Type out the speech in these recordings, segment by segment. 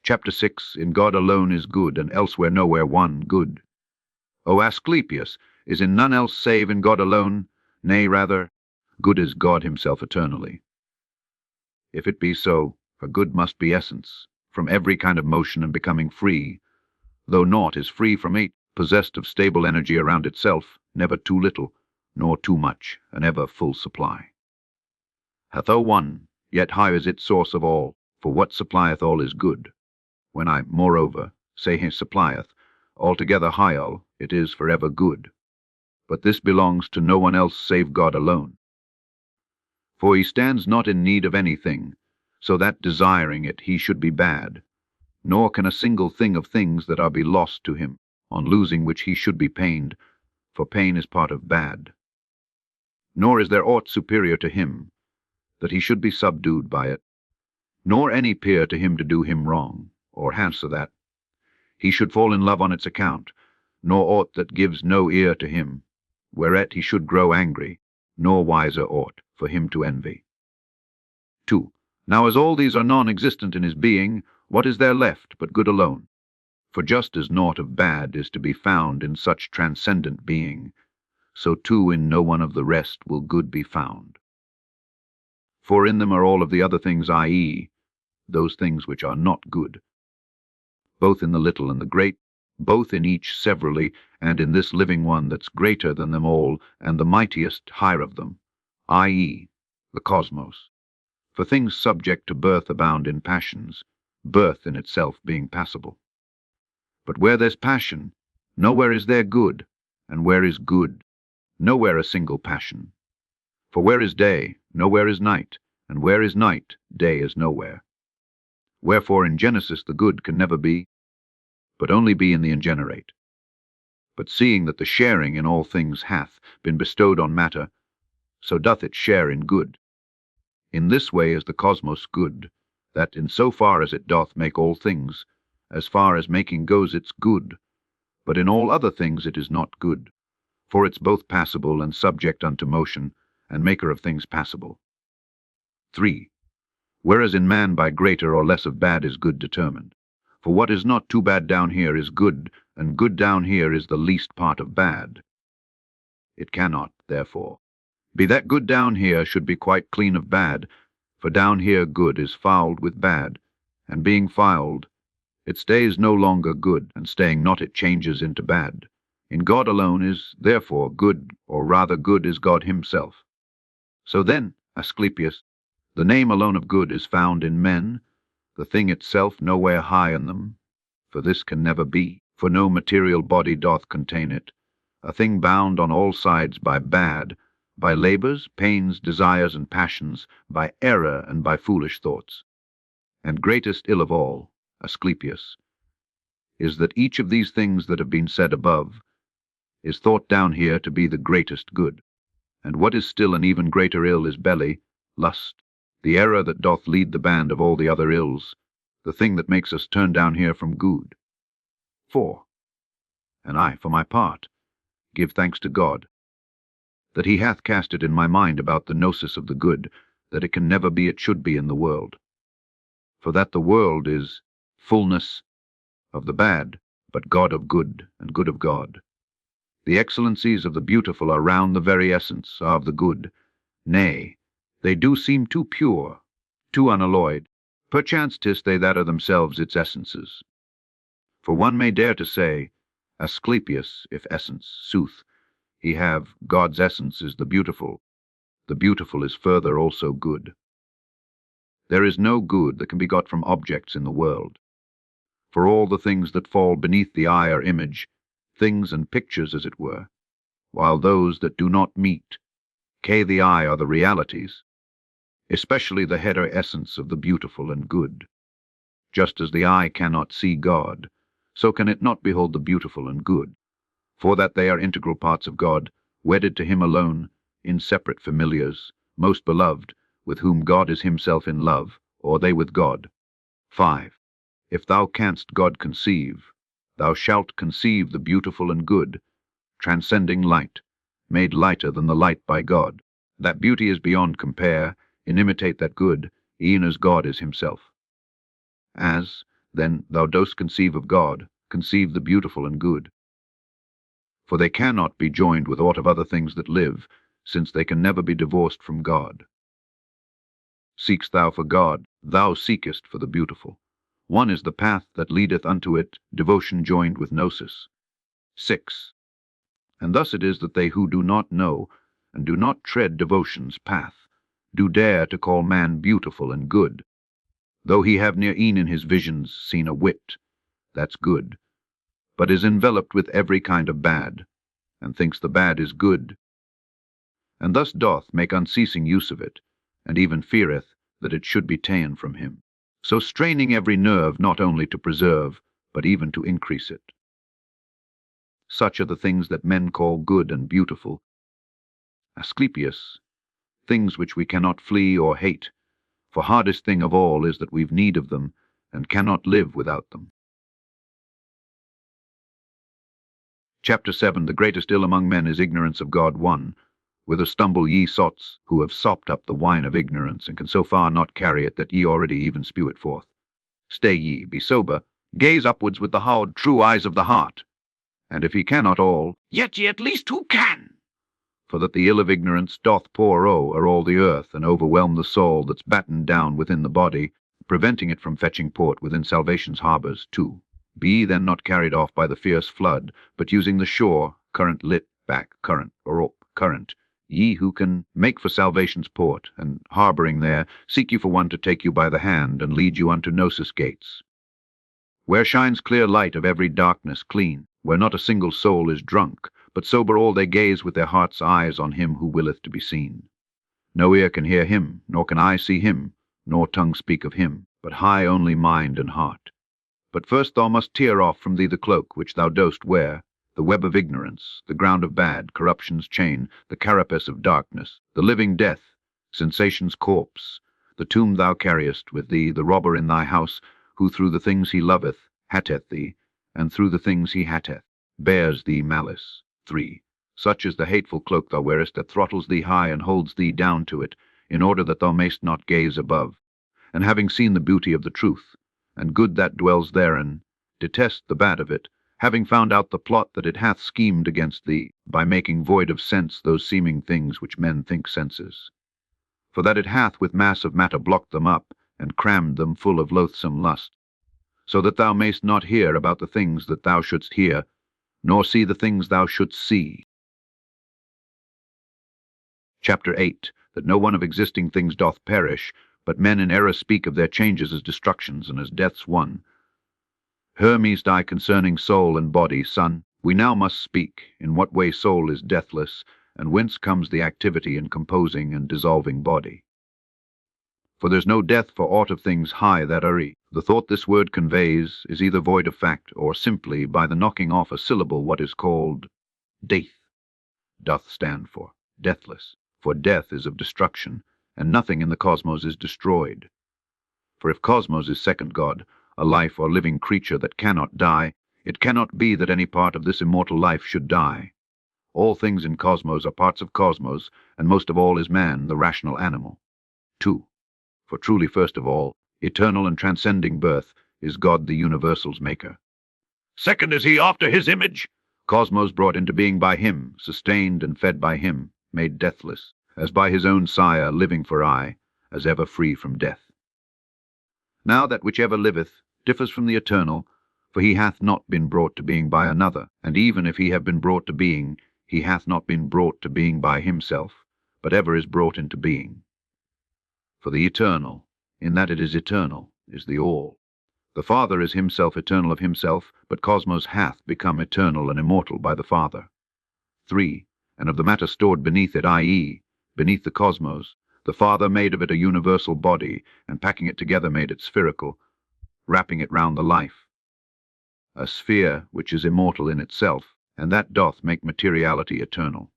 Chapter 6, In God alone is good, and elsewhere nowhere one good. O Asclepius, is in none else save in God alone? Nay, rather, good is God himself eternally. If it be so, for good must be essence, from every kind of motion and becoming free, though naught is free from it, possessed of stable energy around itself, never too little, nor too much, an ever full supply. Hath O one, yet high is its source of all, for what supplieth all is good. When I, moreover, say he supplieth, altogether high, it is forever good. But this belongs to no one else save God alone. For he stands not in need of anything, so that desiring it he should be bad, nor can a single thing of things that are be lost to him, on losing which he should be pained, for pain is part of bad. Nor is there aught superior to him, that he should be subdued by it, nor any peer to him to do him wrong, or answer that he should fall in love on its account, nor aught that gives no ear to him, whereat he should grow angry, nor wiser aught for him to envy. 2. Now as all these are non-existent in his being, what is there left but good alone? For just as naught of bad is to be found in such transcendent being, so too in no one of the rest will good be found. For in them are all of the other things, i.e., those things which are not good, both in the little and the great, both in each severally, and in this living one that's greater than them all, and the mightiest higher of them, i.e., the cosmos. For things subject to birth abound in passions, birth in itself being passible. But where there's passion, nowhere is there good, and where is good, nowhere a single passion. For where is day, nowhere is night, and where is night, day is nowhere. Wherefore in Genesis the good can never be, but only be in the ingenerate. But seeing that the sharing in all things hath been bestowed on matter, so doth it share in good. In this way is the cosmos good, that in so far as it doth make all things, as far as making goes it's good, but in all other things it is not good, for it's both passible and subject unto motion, and maker of things passible. 3. Whereas in man by greater or less of bad is good determined. For what is not too bad down here is good, and good down here is the least part of bad. It cannot, therefore, be that good down here should be quite clean of bad, for down here good is fouled with bad, and being fouled, it stays no longer good, and staying not it changes into bad. In God alone is, therefore, good, or rather good is God himself. So then, Asclepius, the name alone of good is found in men, the thing itself nowhere high in them, for this can never be, for no material body doth contain it, a thing bound on all sides by bad, by labors, pains, desires, and passions, by error and by foolish thoughts. And greatest ill of all, Asclepius, is that each of these things that have been said above is thought down here to be the greatest good, and what is still an even greater ill is belly, lust, the error that doth lead the band of all the other ills, the thing that makes us turn down here from good. 4. And I, for my part, give thanks to God, that he hath cast it in my mind about the gnosis of the good, that it can never be it should be in the world. For that the world is fullness of the bad, but God of good, and good of God. The excellencies of the beautiful are round the very essence of the good. Nay, they do seem too pure, too unalloyed. Perchance 'tis they that are themselves its essences. For one may dare to say, Asclepius, if essence, sooth, he have, God's essence is the beautiful is further also good. There is no good that can be got from objects in the world. For all the things that fall beneath the eye are image, things and pictures as it were, while those that do not meet, the eye are the realities, especially the head or essence of the beautiful and good. Just as the eye cannot see God, so can it not behold the beautiful and good, for that they are integral parts of God, wedded to him alone, inseparate familiars, most beloved, with whom God is himself in love, or they with God. 5. If thou canst God conceive, thou shalt conceive the beautiful and good, transcending light, made lighter than the light by God. That beauty is beyond compare, and imitate that good, e'en as God is himself. As, then thou dost conceive of God, conceive the beautiful and good. For they cannot be joined with aught of other things that live, since they can never be divorced from God. Seekst thou for God, thou seekest for the beautiful. One is the path that leadeth unto it, devotion joined with gnosis. 6. And thus it is that they who do not know, and do not tread devotion's path, do dare to call man beautiful and good, though he have ne'er e'en in his visions seen a wit, that's good, but is enveloped with every kind of bad, and thinks the bad is good, and thus doth make unceasing use of it, and even feareth that it should be ta'en from him, so straining every nerve not only to preserve, but even to increase it. Such are the things that men call good and beautiful. Asclepius, things which we cannot flee or hate, for hardest thing of all is that we've need of them, and cannot live without them. Chapter 7. The greatest ill among men is ignorance of God. 1. Whither stumble ye sots, who have sopped up the wine of ignorance, and can so far not carry it that ye already even spew it forth? Stay ye, be sober, gaze upwards with the hard true eyes of the heart, and if ye cannot all, yet ye at least who can? For that the ill of ignorance doth pour o'er all the earth, and overwhelm the soul that's battened down within the body, preventing it from fetching port within salvation's harbours. 2. Be ye then not carried off by the fierce flood, but using the shore, current lit, back, current, or up, current, ye who can make for salvation's port, and, harbouring there, seek you for one to take you by the hand, and lead you unto Gnosis gates, where shines clear light of every darkness clean, where not a single soul is drunk, but sober all they gaze with their heart's eyes on him who willeth to be seen. No ear can hear him, nor can eye see him, nor tongue speak of him, but high only mind and heart. But first thou must tear off from thee the cloak which thou dost wear, the web of ignorance, the ground of bad, corruption's chain, the carapace of darkness, the living death, sensation's corpse, the tomb thou carriest with thee, the robber in thy house, who through the things he loveth hateth thee, and through the things he hateth bears thee malice. 3. Such is the hateful cloak thou wearest, that throttles thee high and holds thee down to it, in order that thou mayst not gaze above, and having seen the beauty of the truth, and good that dwells therein, detest the bad of it, having found out the plot that it hath schemed against thee, by making void of sense those seeming things which men think senses. For that it hath with mass of matter blocked them up, and crammed them full of loathsome lust, so that thou mayst not hear about the things that thou shouldst hear, nor see the things thou shouldst see. Chapter 8. That no one of existing things doth perish, but men in error speak of their changes as destructions and as deaths. 1. Hermes die concerning soul and body, son. We now must speak in what way soul is deathless, and whence comes the activity in composing and dissolving body. For there's no death for aught of things high that are the thought this word conveys is either void of fact, or simply by the knocking off a syllable what is called death, doth stand for deathless, for death is of destruction, and nothing in the cosmos is destroyed. For if cosmos is second God, a life or living creature that cannot die, it cannot be that any part of this immortal life should die. All things in cosmos are parts of cosmos, and most of all is man, the rational animal. 2. For truly first of all, eternal and transcending birth, is God the universal's maker. Second is he after his image, cosmos brought into being by him, sustained and fed by him, made deathless, as by his own sire, living for aye, as ever free from death. Now that which ever liveth differs from the eternal, for he hath not been brought to being by another, and even if he have been brought to being, he hath not been brought to being by himself, but ever is brought into being. For the eternal, in that it is eternal, is the all. The Father is himself eternal of himself, but cosmos hath become eternal and immortal by the Father. 3. And of the matter stored beneath it, i.e., beneath the cosmos, the Father made of it a universal body, and packing it together made it spherical, wrapping it round the life. A sphere which is immortal in itself, and that doth make materiality eternal.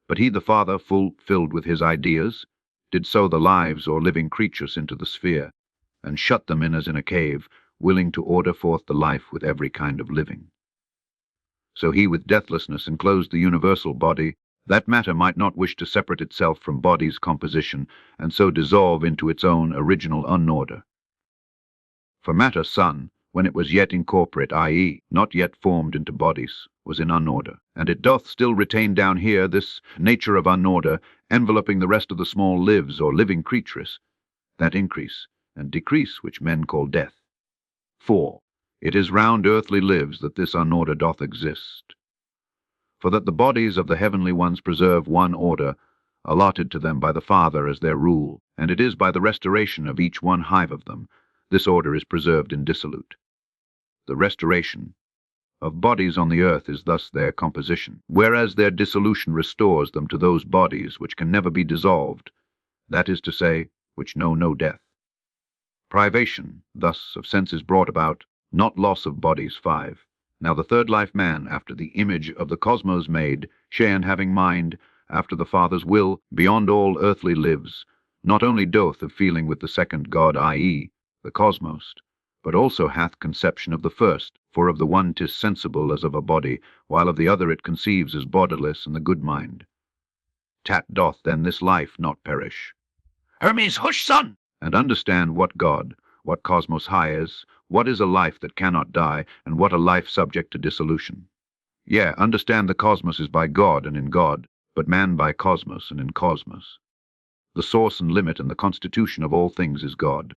But he, the Father, full filled with his ideas, did sow the lives or living creatures into the sphere, and shut them in as in a cave, willing to order forth the life with every kind of living. So he with deathlessness enclosed the universal body, that matter might not wish to separate itself from body's composition, and so dissolve into its own original unorder. For matter, son, when it was yet incorporate, i.e., not yet formed into bodies, was in unorder, and it doth still retain down here this nature of unorder, enveloping the rest of the small lives or living creatures, that increase and decrease which men call death. 4. It is round earthly lives that this unorder doth exist. For that the bodies of the heavenly ones preserve one order, allotted to them by the Father as their rule, and it is by the restoration of each one hive of them, this order is preserved indissolute. The restoration of bodies on the earth is thus their composition, whereas their dissolution restores them to those bodies which can never be dissolved, that is to say, which know no death. Privation, thus, of sense is brought about, not loss of bodies. 5. Now the third life man, after the image of the cosmos made, Cheyenne having mind, after the Father's will, beyond all earthly lives, not only doth of feeling with the second God, i.e., the cosmos, but also hath conception of the first, for of the one 'tis sensible as of a body, while of the other it conceives as bodiless in the good mind. Tat doth then this life not perish. Hermes, hush, son! And understand what God, what cosmos high is, what is a life that cannot die, and what a life subject to dissolution. Yea, understand the cosmos is by God and in God, but man by cosmos and in cosmos. The source and limit and the constitution of all things is God.